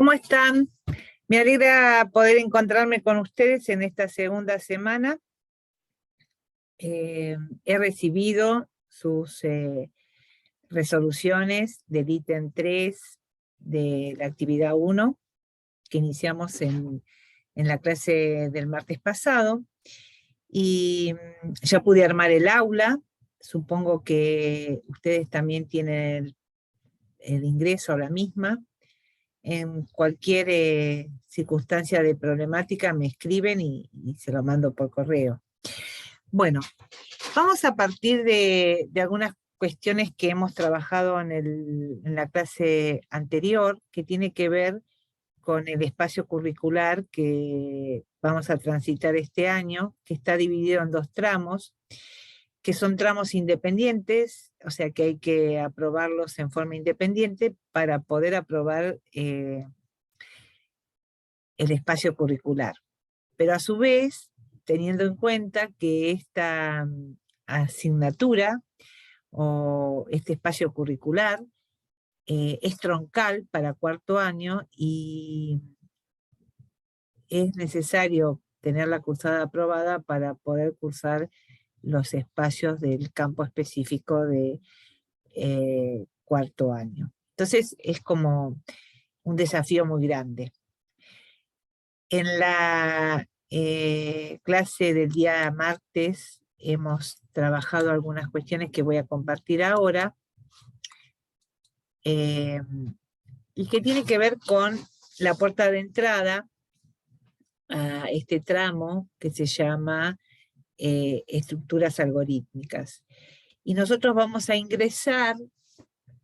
¿Cómo están? Me alegra poder encontrarme con ustedes en esta segunda semana. He recibido sus resoluciones del ítem 3 de la actividad 1 que iniciamos en la clase del martes pasado, y ya pude armar el aula. Supongo que ustedes también tienen el ingreso a la misma. En cualquier circunstancia de problemática me escriben y se lo mando por correo. Bueno, vamos a partir de algunas cuestiones que hemos trabajado en la clase anterior, que tiene que ver con el espacio curricular que vamos a transitar este año, que está dividido en 2 tramos, que son tramos independientes, o sea que hay que aprobarlos en forma independiente para poder aprobar el espacio curricular. Pero a su vez, teniendo en cuenta que esta asignatura o este espacio curricular es troncal para 4º año y es necesario tener la cursada aprobada para poder cursar los espacios del campo específico de 4º año. Entonces es como un desafío muy grande. En la clase del día martes hemos trabajado algunas cuestiones que voy a compartir ahora, y que tiene que ver con la puerta de entrada a este tramo que se llama estructuras algorítmicas. Y nosotros vamos a ingresar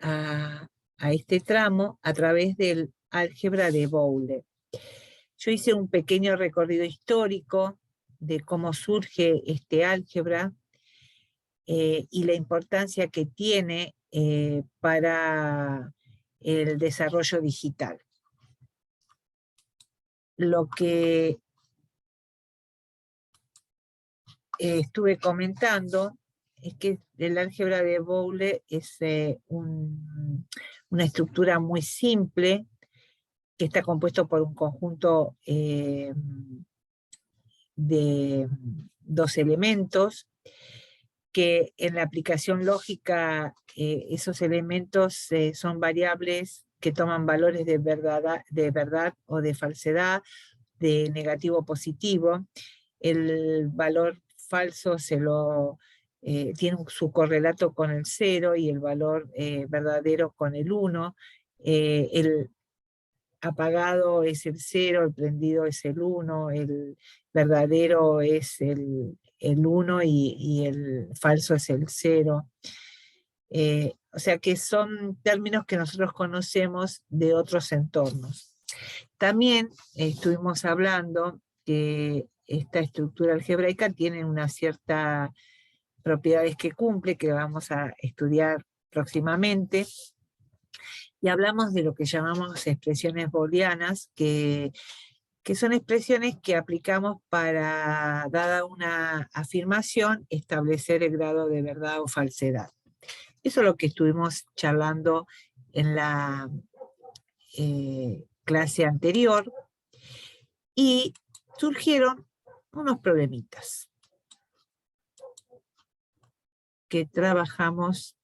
a este tramo a través del álgebra de Boole. Yo hice un pequeño recorrido histórico de cómo surge este álgebra y la importancia que tiene para el desarrollo digital. Lo que estuve comentando es que el álgebra de Boole es una estructura muy simple que está compuesto por un conjunto de 2 elementos, que en la aplicación lógica esos elementos son variables que toman valores de verdad o de falsedad, de negativo o positivo. El valor falso tiene su correlato con el 0 y el valor verdadero con el 1. El apagado es el 0, el prendido es el 1, el verdadero es el 1 y el falso es el 0. O sea que son términos que nosotros conocemos de otros entornos. También estuvimos hablando que esta estructura algebraica tiene una cierta propiedades que cumple, que vamos a estudiar próximamente. Y hablamos de lo que llamamos expresiones booleanas, que son expresiones que aplicamos para, dada una afirmación, establecer el grado de verdad o falsedad. Eso es lo que estuvimos charlando en la clase anterior, y surgieron unos problemitas que trabajamos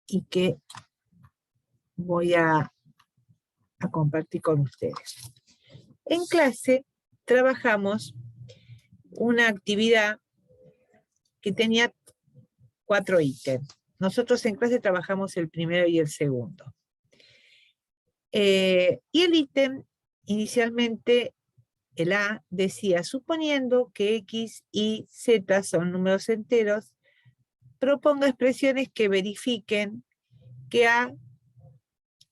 y que voy a compartir con ustedes. En clase trabajamos una actividad que tenía 4 ítems. Nosotros en clase trabajamos el primero y el segundo. Y el ítem, inicialmente, el A decía, suponiendo que X y Z son números enteros, proponga expresiones que verifiquen que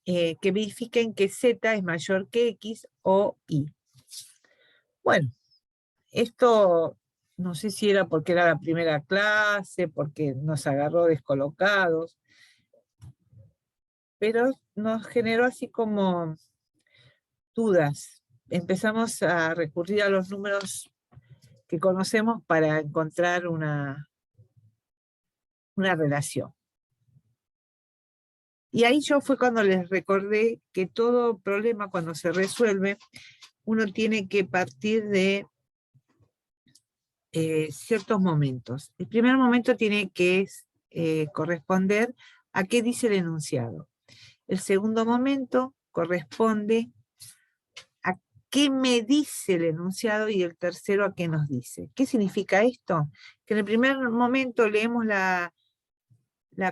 que Z es mayor que X o Y. Bueno, esto no sé si era porque era la primera clase, porque nos agarró descolocados, pero nos generó así como dudas. Empezamos a recurrir a los números que conocemos para encontrar una relación. Y ahí yo fue cuando les recordé que todo problema cuando se resuelve, uno tiene que partir de ciertos momentos. El primer momento tiene que corresponder a qué dice el enunciado. El segundo momento corresponde a qué me dice el enunciado y el tercero a qué nos dice. ¿Qué significa esto? Que en el primer momento leemos la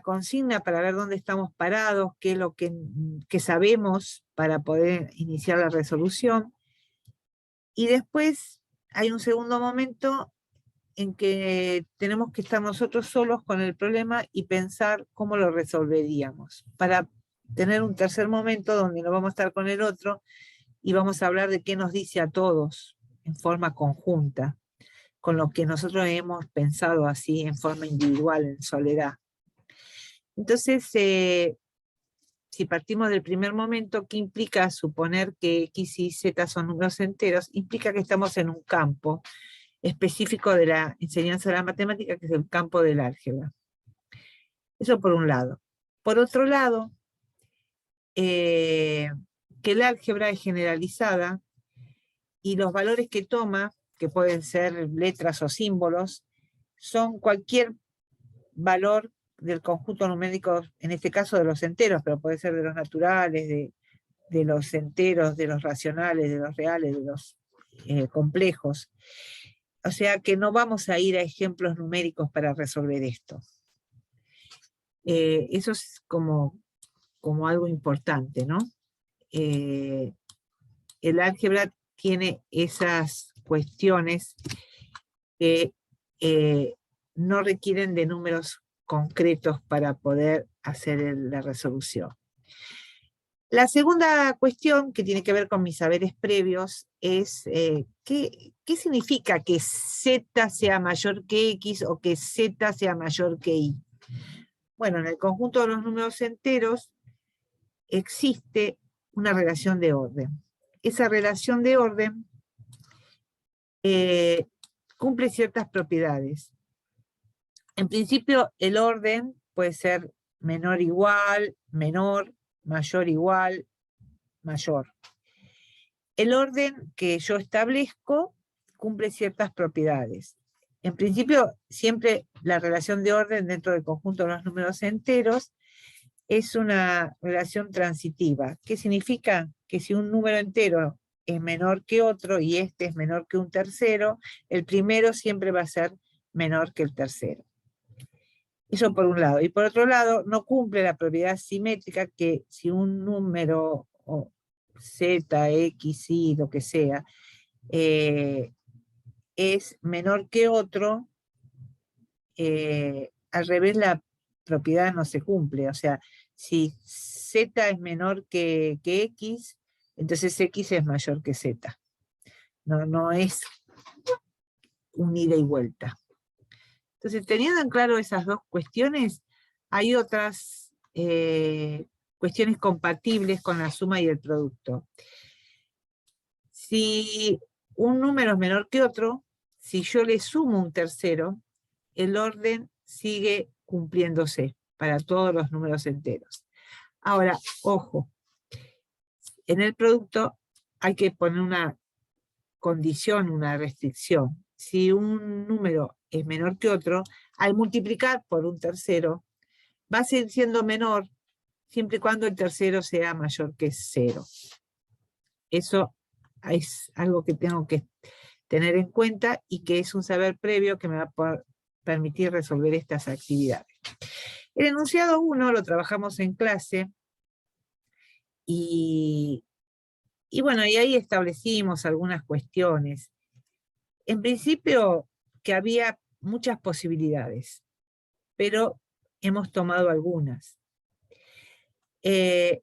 consigna para ver dónde estamos parados, qué es lo que sabemos para poder iniciar la resolución. Y después hay un segundo momento en que tenemos que estar nosotros solos con el problema y pensar cómo lo resolveríamos, para tener un tercer momento donde no vamos a estar con el otro y vamos a hablar de qué nos dice a todos en forma conjunta, con lo que nosotros hemos pensado así en forma individual, en soledad. Entonces, si partimos del primer momento, ¿qué implica suponer que X y Z son números enteros? Implica que estamos en un campo específico de la enseñanza de la matemática, que es el campo del álgebra. Eso por un lado. Por otro lado, que el álgebra es generalizada y los valores que toma, que pueden ser letras o símbolos, son cualquier valor del conjunto numérico, en este caso de los enteros, pero puede ser de los naturales, de los enteros, de los racionales, de los reales, de los complejos. O sea que no vamos a ir a ejemplos numéricos para resolver esto. Eso es como algo importante, ¿no? El álgebra tiene esas cuestiones que no requieren de números concretos para poder hacer la resolución. La segunda cuestión, que tiene que ver con mis saberes previos, es ¿qué significa que Z sea mayor que X o que Z sea mayor que Y? Bueno, en el conjunto de los números enteros existe una relación de orden. Esa relación de orden cumple ciertas propiedades. En principio, el orden puede ser menor igual, menor, mayor igual, mayor. El orden que yo establezco cumple ciertas propiedades. En principio, siempre la relación de orden dentro del conjunto de los números enteros es una relación transitiva. ¿Qué significa? Que si un número entero es menor que otro y este es menor que un tercero, el primero siempre va a ser menor que el tercero. Eso por un lado. Y por otro lado, no cumple la propiedad simétrica que si un número Z, X, Y, lo que sea, es menor que otro, al revés la propiedad no se cumple. O sea, si Z es menor que X, entonces X es mayor que Z. No es un ida y vuelta. Entonces, teniendo en claro esas dos cuestiones, hay otras cuestiones compatibles con la suma y el producto. Si un número es menor que otro, si yo le sumo un tercero, el orden sigue cumpliéndose para todos los números enteros. Ahora, ojo, en el producto hay que poner una condición, una restricción. Si un número es menor que otro, al multiplicar por un tercero, va a seguir siendo menor siempre y cuando el tercero sea mayor que 0. Eso es algo que tengo que tener en cuenta y que es un saber previo que me va a permitir resolver estas actividades. El enunciado 1 lo trabajamos en clase y bueno, y ahí establecimos algunas cuestiones. En principio, que había muchas posibilidades, pero hemos tomado algunas.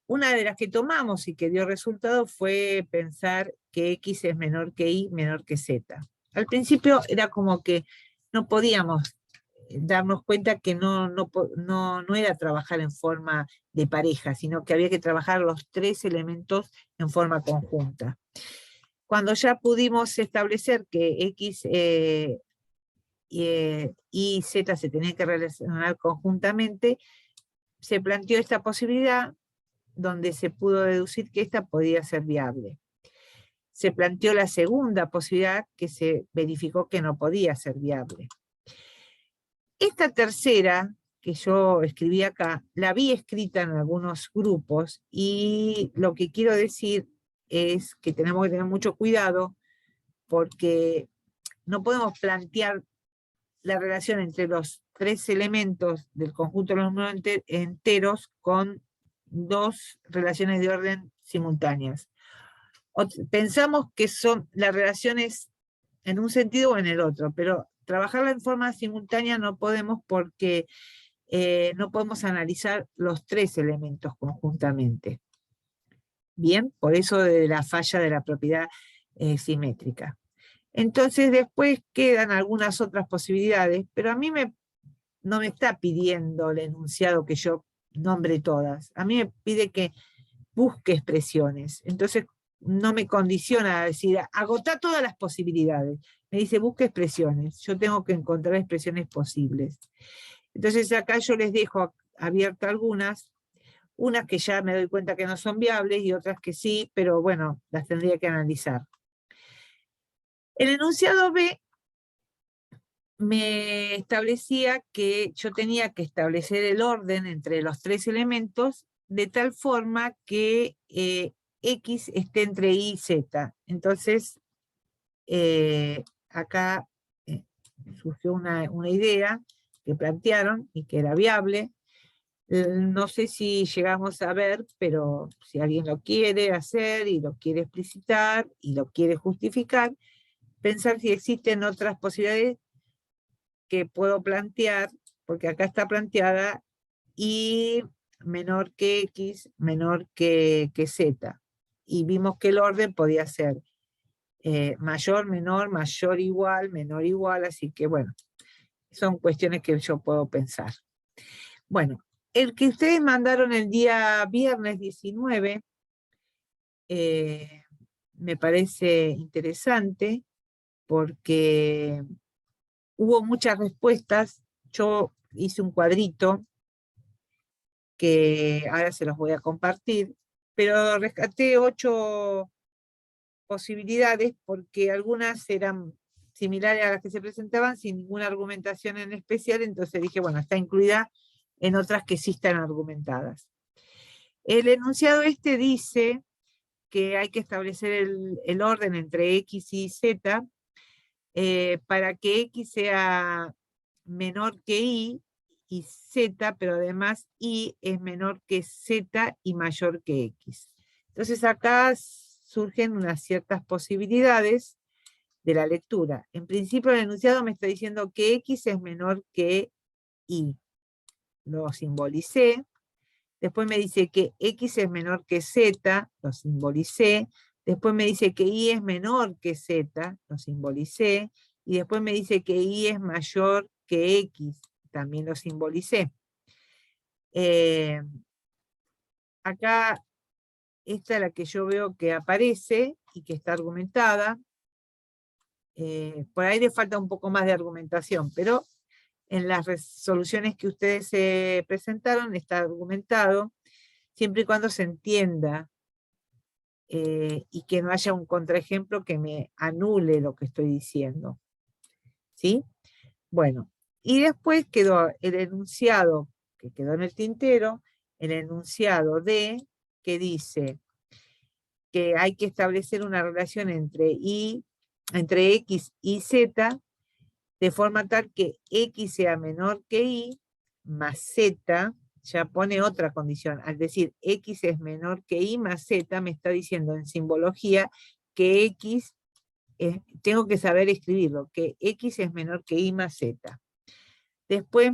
Una de las que tomamos y que dio resultado fue pensar que X es menor que Y, menor que Z. Al principio era como que no podíamos darnos cuenta que no era trabajar en forma de pareja, sino que había que trabajar los tres elementos en forma conjunta. Cuando ya pudimos establecer que X y Z se tenían que relacionar conjuntamente, se planteó esta posibilidad donde se pudo deducir que esta podía ser viable. Se planteó la segunda posibilidad que se verificó que no podía ser viable. Esta tercera, que yo escribí acá, la vi escrita en algunos grupos y lo que quiero decir es que tenemos que tener mucho cuidado porque no podemos plantear la relación entre los tres elementos del conjunto de los números enteros con dos relaciones de orden simultáneas. Pensamos que son las relaciones en un sentido o en el otro, pero trabajarla en forma simultánea no podemos porque no podemos analizar los tres elementos conjuntamente. Bien, por eso de la falla de la propiedad simétrica. Entonces después quedan algunas otras posibilidades, pero a mí no me está pidiendo el enunciado que yo nombre todas. A mí me pide que busque expresiones. Entonces no me condiciona a decir, agotá todas las posibilidades. Me dice, busque expresiones. Yo tengo que encontrar expresiones posibles. Entonces acá yo les dejo abiertas algunas, unas que ya me doy cuenta que no son viables y otras que sí, pero bueno, las tendría que analizar. El enunciado B me establecía que yo tenía que establecer el orden entre los tres elementos de tal forma que X esté entre Y y Z. Entonces, acá surgió una idea que plantearon y que era viable. No sé si llegamos a ver, pero si alguien lo quiere hacer y lo quiere explicitar y lo quiere justificar, pensar si existen otras posibilidades que puedo plantear, porque acá está planteada Y menor que X, menor que Z. Y vimos que el orden podía ser mayor, igual, menor, igual, así que bueno, son cuestiones que yo puedo pensar. Bueno, el que ustedes mandaron el día viernes 19 me parece interesante porque hubo muchas respuestas. Yo hice un cuadrito que ahora se los voy a compartir, pero rescaté 8 posibilidades porque algunas eran similares a las que se presentaban sin ninguna argumentación en especial, entonces dije, bueno, está incluida en otras que sí están argumentadas. El enunciado este dice que hay que establecer el orden entre X y Z para que X sea menor que Y Z, pero además Y es menor que Z y mayor que X. Entonces acá surgen unas ciertas posibilidades de la lectura. En principio el enunciado me está diciendo que X es menor que Y. Lo simbolicé. Después me dice que X es menor que Z, lo simbolicé. Después me dice que Y es menor que Z, lo simbolicé. Y después me dice que Y es mayor que X, también lo simbolicé. Acá, esta es la que yo veo que aparece y que está argumentada. Por ahí le falta un poco más de argumentación, pero en las resoluciones que ustedes presentaron está argumentado, siempre y cuando se entienda y que no haya un contraejemplo que me anule lo que estoy diciendo. ¿Sí? Bueno, y después quedó el enunciado que quedó en el tintero, el enunciado D, que dice que hay que establecer una relación entre X y Z, de forma tal que X sea menor que Y, más Z, ya pone otra condición. Al decir X es menor que Y más Z, me está diciendo en simbología que X, tengo que saber escribirlo, que X es menor que Y más Z. Después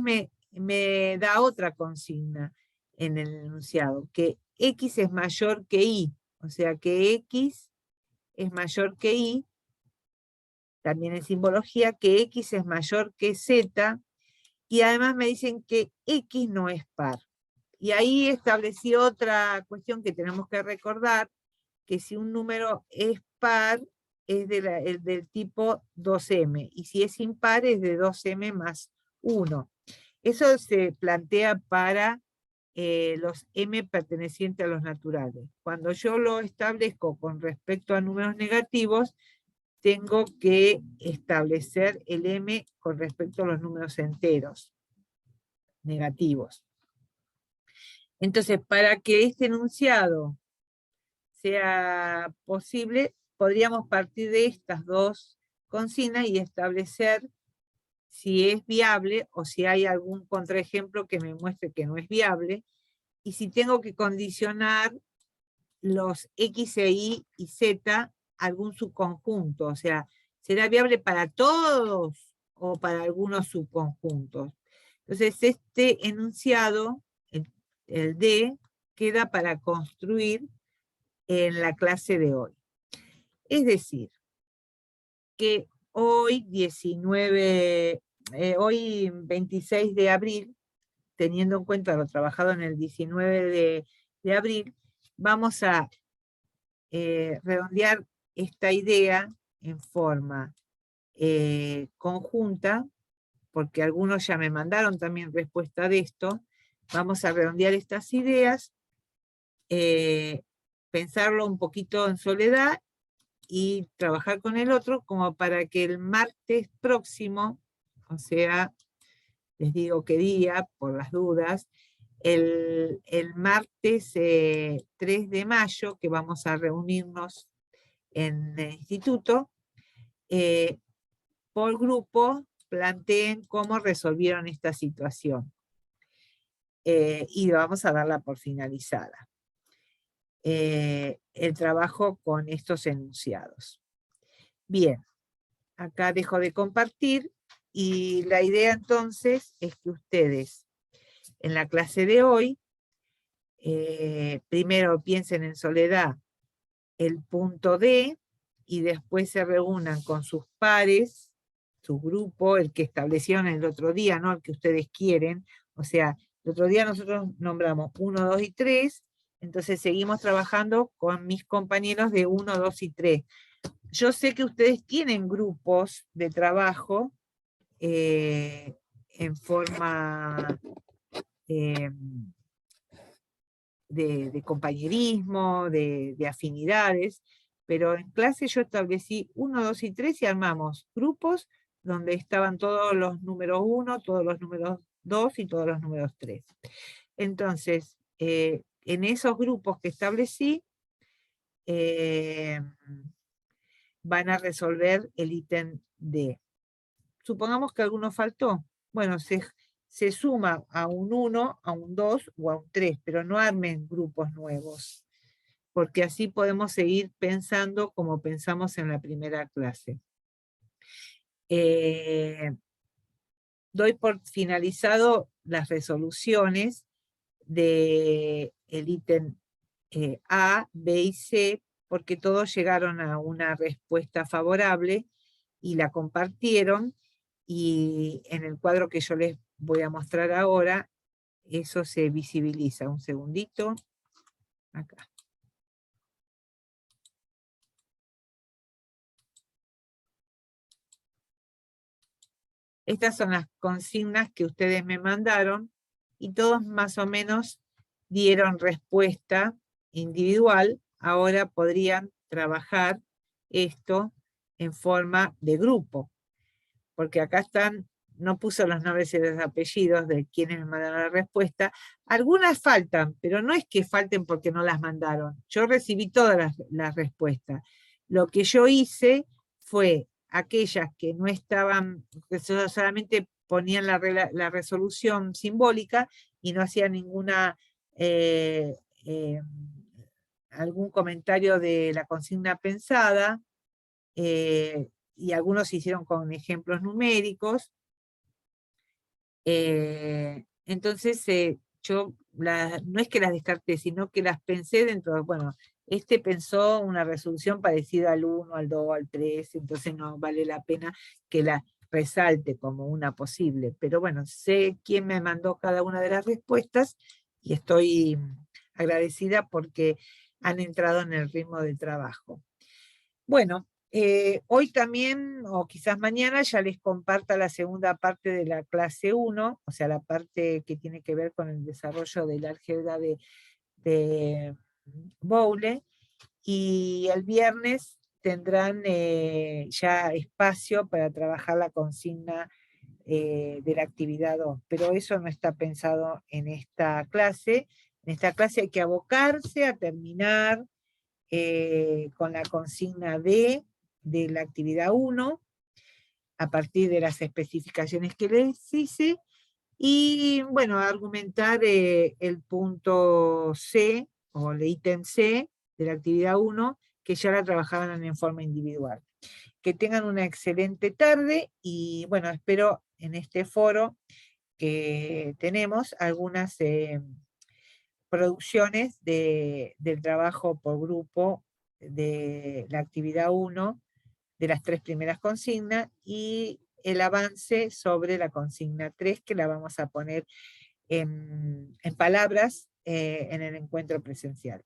me da otra consigna en el enunciado, que X es mayor que Y, o sea que X es mayor que Y, también en simbología, que X es mayor que Z, y además me dicen que X no es par. Y ahí establecí otra cuestión que tenemos que recordar, que si un número es par, es del tipo 2m, y si es impar es de 2m más 1. Eso se plantea para los m pertenecientes a los naturales. Cuando yo lo establezco con respecto a números negativos, tengo que establecer el m con respecto a los números enteros negativos. Entonces, para que este enunciado sea posible, podríamos partir de estas dos consignas y establecer si es viable o si hay algún contraejemplo que me muestre que no es viable, y si tengo que condicionar los X, Y y Z a algún subconjunto, o sea, ¿será viable para todos o para algunos subconjuntos? Entonces, este enunciado, el D, queda para construir en la clase de hoy. Es decir, que hoy, hoy 26 de abril, teniendo en cuenta lo trabajado en el 19 de abril, vamos a redondear esta idea en forma conjunta, porque algunos ya me mandaron también respuesta de esto. Vamos a redondear estas ideas, pensarlo un poquito en soledad y trabajar con el otro como para que el martes próximo, o sea, les digo qué día, por las dudas, el martes 3 de mayo, que vamos a reunirnos en el instituto, por grupo planteen cómo resolvieron esta situación. Y vamos a darla por finalizada. El trabajo con estos enunciados. Bien, acá dejo de compartir y la idea entonces es que ustedes en la clase de hoy primero piensen en soledad el punto D y después se reúnan con sus pares, su grupo, el que establecieron el otro día, no el que ustedes quieren. O sea, el otro día nosotros nombramos 1, 2 y 3, entonces seguimos trabajando con mis compañeros de 1, 2 y 3. Yo sé que ustedes tienen grupos de trabajo en forma de compañerismo, de afinidades, pero en clase yo establecí 1, 2 y 3 y armamos grupos donde estaban todos los números 1, todos los números 2 y todos los números 3. Entonces, en esos grupos que establecí, van a resolver el ítem D. Supongamos que alguno faltó. Bueno, se suma a un 1, a un 2 o a un 3, pero no armen grupos nuevos, porque así podemos seguir pensando como pensamos en la primera clase. Doy por finalizado las resoluciones del ítem A, B y C, porque todos llegaron a una respuesta favorable y la compartieron, y en el cuadro que yo les voy a mostrar ahora, eso se visibiliza. Un segundito. Acá. Estas son las consignas que ustedes me mandaron y todos más o menos dieron respuesta individual. Ahora podrían trabajar esto en forma de grupo, porque acá están, no puso los nombres y los apellidos de quienes me mandaron la respuesta. Algunas faltan, pero no es que falten porque no las mandaron. Yo recibí todas las respuestas. Lo que yo hice fue aquellas que no estaban, que solamente ponían la resolución simbólica y no hacían ninguna algún comentario de la consigna pensada, y algunos se hicieron con ejemplos numéricos. Entonces yo no es que las descarté, sino que las pensé dentro de, bueno, este pensó una resolución parecida al 1, al 2, al 3, entonces no vale la pena que la resalte como una posible. Pero bueno, sé quién me mandó cada una de las respuestas y estoy agradecida porque han entrado en el ritmo del trabajo. Bueno, Hoy también, o quizás mañana, ya les comparta la segunda parte de la clase 1, o sea, la parte que tiene que ver con el desarrollo del álgebra de Boole, y el viernes tendrán ya espacio para trabajar la consigna de la actividad 2, pero eso no está pensado en esta clase. En esta clase hay que abocarse a terminar con la consigna D de la actividad 1, a partir de las especificaciones que les hice, y bueno, argumentar el punto C, o el ítem C de la actividad 1, que ya la trabajaban en forma individual. Que tengan una excelente tarde, y bueno, espero en este foro que tenemos algunas producciones del trabajo por grupo de la actividad 1, de las 3 primeras consignas, y el avance sobre la consigna 3, que la vamos a poner en palabras en el encuentro presencial.